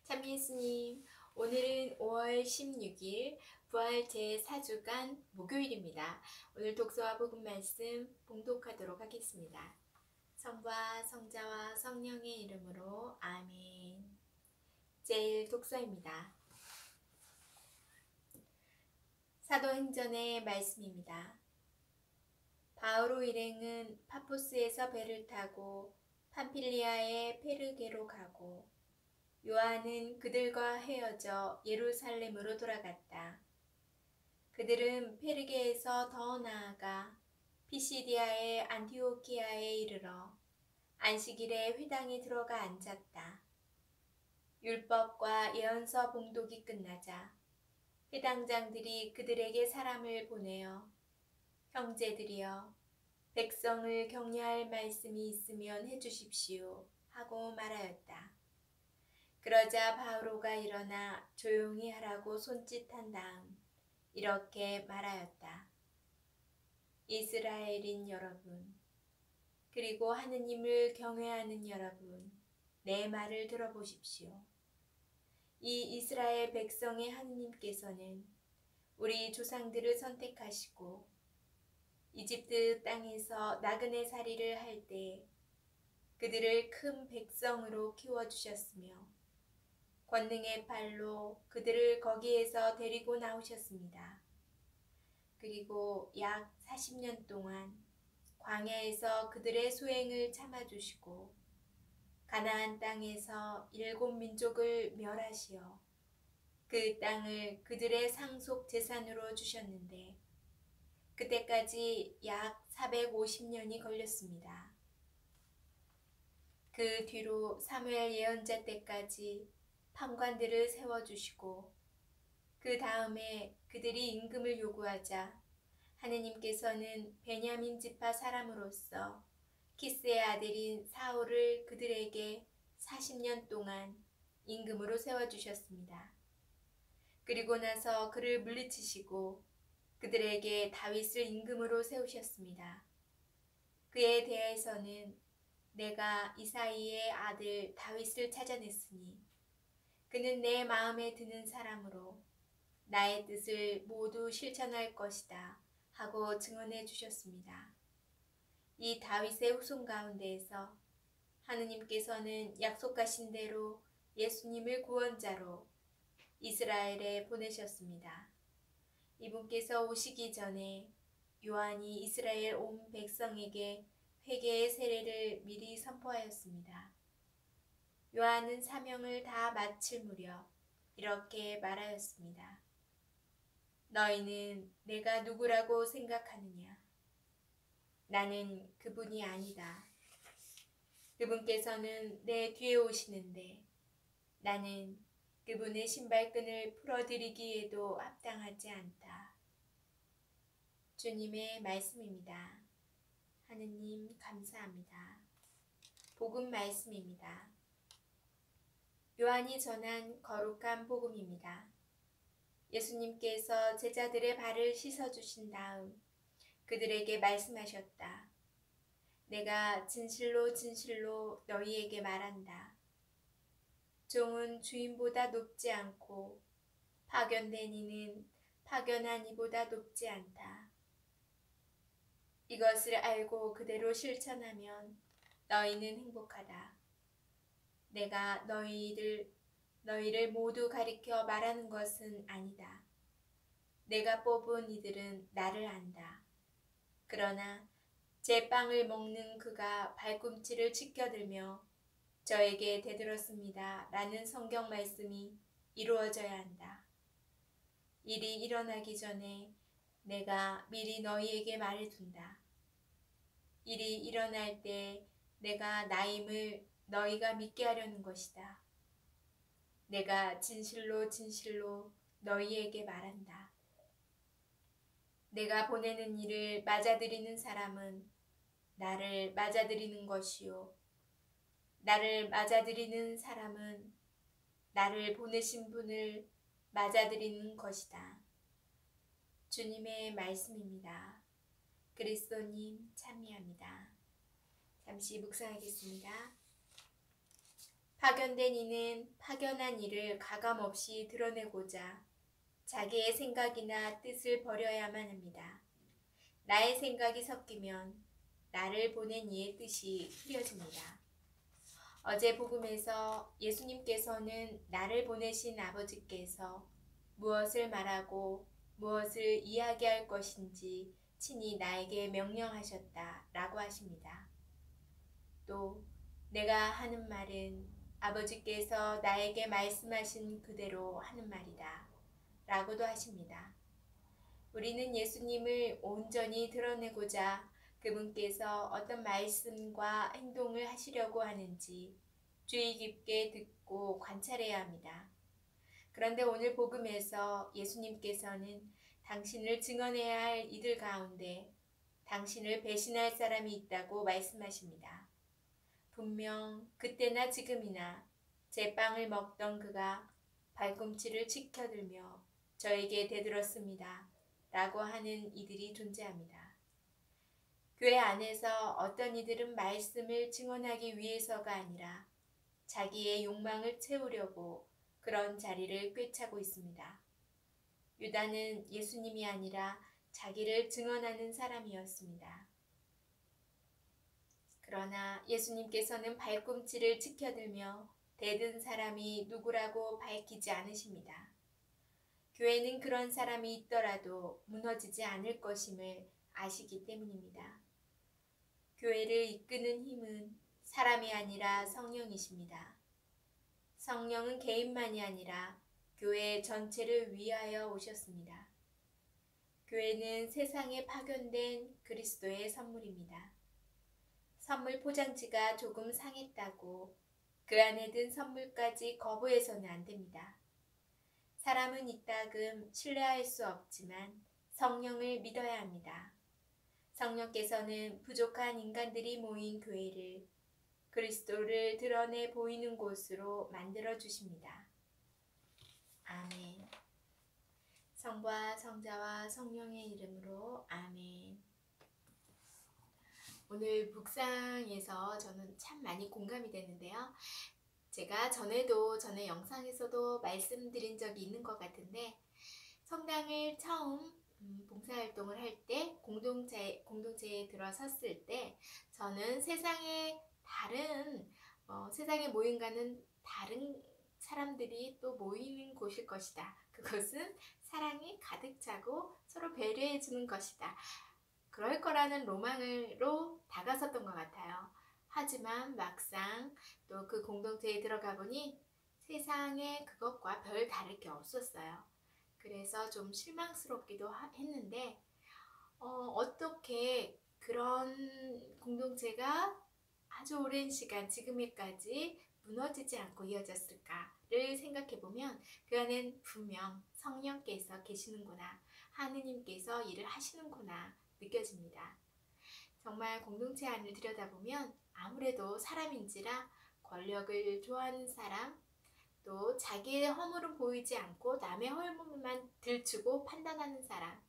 참 예수님, 오늘은 5월 16일 부활 제4주간 목요일입니다. 오늘 독서와 복음 말씀 봉독하도록 하겠습니다. 성부와 성자와 성령의 이름으로 아멘. 제1 독서입니다. 사도행전의 말씀입니다. 바오로 일행은 파포스에서 배를 타고 팜필리아의 페르게로 가고 요한은 그들과 헤어져 예루살렘으로 돌아갔다. 그들은 페르게에서 더 나아가 피시디아의 안티오키아에 이르러 안식일에 회당에 들어가 앉았다. 율법과 예언서 봉독이 끝나자 회당장들이 그들에게 사람을 보내어 형제들이여 백성을 격려할 말씀이 있으면 해주십시오 하고 말하였다. 그러자 바오로가 일어나 조용히 하라고 손짓한 다음 이렇게 말하였다. 이스라엘인 여러분, 그리고 하느님을 경외하는 여러분, 내 말을 들어보십시오. 이 이스라엘 백성의 하느님께서는 우리 조상들을 선택하시고 이집트 땅에서 나그네 살이를 할 때 그들을 큰 백성으로 키워주셨으며 권능의 팔로 그들을 거기에서 데리고 나오셨습니다. 그리고 약 40년 동안 광야에서 그들의 소행을 참아주시고 가나안 땅에서 7민족을 멸하시어 그 땅을 그들의 상속 재산으로 주셨는데 그때까지 약 450년이 걸렸습니다. 그 뒤로 사무엘 예언자 때까지 판관들을 세워주시고 그 다음에 그들이 임금을 요구하자 하느님께서는 베냐민 지파 사람으로서 키스의 아들인 사울을 그들에게 40년 동안 임금으로 세워주셨습니다. 그리고 나서 그를 물리치시고 그들에게 다윗을 임금으로 세우셨습니다. 그에 대해서는 내가 이사이의 아들 다윗을 찾아냈으니 그는 내 마음에 드는 사람으로 나의 뜻을 모두 실천할 것이다 하고 증언해 주셨습니다. 이 다윗의 후손 가운데에서 하느님께서는 약속하신 대로 예수님을 구원자로 이스라엘에 보내셨습니다. 이분께서 오시기 전에 요한이 이스라엘 온 백성에게 회개의 세례를 미리 선포하였습니다. 요한은 사명을 다 마칠 무렵 이렇게 말하였습니다. 너희는 내가 누구라고 생각하느냐? 나는 그분이 아니다. 그분께서는 내 뒤에 오시는데 나는 그분의 신발끈을 풀어드리기에도 합당하지 않다. 주님의 말씀입니다. 하느님 감사합니다. 복음 말씀입니다. 요한이 전한 거룩한 복음입니다. 예수님께서 제자들의 발을 씻어주신 다음 그들에게 말씀하셨다. 내가 진실로 진실로 너희에게 말한다. 종은 주인보다 높지 않고 파견된 이는 파견한 이보다 높지 않다. 이것을 알고 그대로 실천하면 너희는 행복하다. 내가 너희를 모두 가리켜 말하는 것은 아니다. 내가 뽑은 이들은 나를 안다. 그러나 제 빵을 먹는 그가 발꿈치를 치켜들며 저에게 대들었습니다. 라는 성경 말씀이 이루어져야 한다. 일이 일어나기 전에 내가 미리 너희에게 말해둔다. 일이 일어날 때 내가 나임을 너희가 믿게 하려는 것이다. 내가 진실로 진실로 너희에게 말한다. 내가 보내는 일을 맞아들이는 사람은 나를 맞아들이는 것이요. 나를 맞아들이는 사람은 나를 보내신 분을 맞아들이는 것이다. 주님의 말씀입니다. 그리스도님 참여합니다. 잠시 묵상하겠습니다. 파견된 이는 파견한 일을 가감없이 드러내고자 자기의 생각이나 뜻을 버려야만 합니다. 나의 생각이 섞이면 나를 보낸 이의 뜻이 흐려집니다. 어제 복음에서 예수님께서는 나를 보내신 아버지께서 무엇을 말하고 무엇을 이야기할 것인지 친히 나에게 명령하셨다 라고 하십니다. 또 내가 하는 말은 아버지께서 나에게 말씀하신 그대로 하는 말이다 라고도 하십니다. 우리는 예수님을 온전히 드러내고자 그분께서 어떤 말씀과 행동을 하시려고 하는지 주의 깊게 듣고 관찰해야 합니다. 그런데 오늘 복음에서 예수님께서는 당신을 증언해야 할 이들 가운데 당신을 배신할 사람이 있다고 말씀하십니다. 분명 그때나 지금이나 제 빵을 먹던 그가 발꿈치를 치켜들며 저에게 대들었습니다. 라고 하는 이들이 존재합니다. 교회 안에서 어떤 이들은 말씀을 증언하기 위해서가 아니라 자기의 욕망을 채우려고 그런 자리를 꿰차고 있습니다. 유다는 예수님이 아니라 자기를 증언하는 사람이었습니다. 그러나 예수님께서는 발꿈치를 치켜들며 대든 사람이 누구라고 밝히지 않으십니다. 교회는 그런 사람이 있더라도 무너지지 않을 것임을 아시기 때문입니다. 교회를 이끄는 힘은 사람이 아니라 성령이십니다. 성령은 개인만이 아니라 교회 전체를 위하여 오셨습니다. 교회는 세상에 파견된 그리스도의 선물입니다. 선물 포장지가 조금 상했다고 그 안에 든 선물까지 거부해서는 안 됩니다. 사람은 이따금 신뢰할 수 없지만 성령을 믿어야 합니다. 성령께서는 부족한 인간들이 모인 교회를 그리스도를 드러내 보이는 곳으로 만들어 주십니다. 아멘. 성부와 성자와 성령의 이름으로 아멘. 오늘 묵상에서 저는 참 많이 공감이 되는데요. 제가 전에 영상에서도 말씀드린 적이 있는 것 같은데 성당을 처음 봉사활동을 할 때 공동체에 들어섰을 때 저는 세상에 모임과는 다른 사람들이 또 모이는 곳일 것이다. 그것은 사랑이 가득 차고 서로 배려해 주는 것이다. 그럴 거라는 로망으로 다가섰던 것 같아요. 하지만 막상 또 그 공동체에 들어가 보니 세상에 그것과 별 다를 게 없었어요. 그래서 좀 실망스럽기도 했는데 어떻게 그런 공동체가 아주 오랜 시간 지금에까지 무너지지 않고 이어졌을까를 생각해보면 그 안엔 분명 성령께서 계시는구나, 하느님께서 일을 하시는구나 느껴집니다. 정말 공동체 안을 들여다보면 아무래도 사람인지라 권력을 좋아하는 사람, 또 자기의 허물은 보이지 않고 남의 허물만 들추고 판단하는 사람,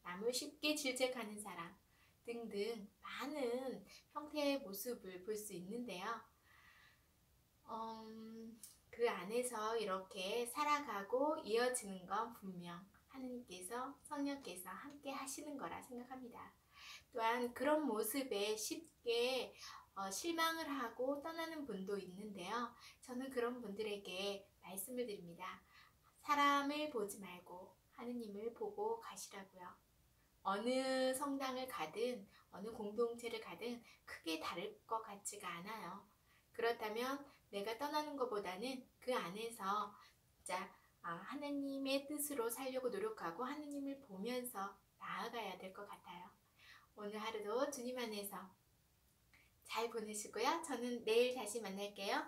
남을 쉽게 질책하는 사람 등등 많은 형태의 모습을 볼 수 있는데요. 그 안에서 이렇게 살아가고 이어지는 건 분명 하느님께서, 성령께서 함께 하시는 거라 생각합니다. 또한 그런 모습에 쉽게 실망을 하고 떠나는 분도 있는데요. 저는 그런 분들에게 말씀을 드립니다. 사람을 보지 말고 하느님을 보고 가시라고요. 어느 성당을 가든 어느 공동체를 가든 크게 다를 것 같지가 않아요. 그렇다면 내가 떠나는 것보다는 그 안에서 진짜 하느님의 뜻으로 살려고 노력하고 하느님을 보면서 나아가야 될 것 같아요. 오늘 하루도 주님 안에서 잘 보내시고요. 저는 내일 다시 만날게요.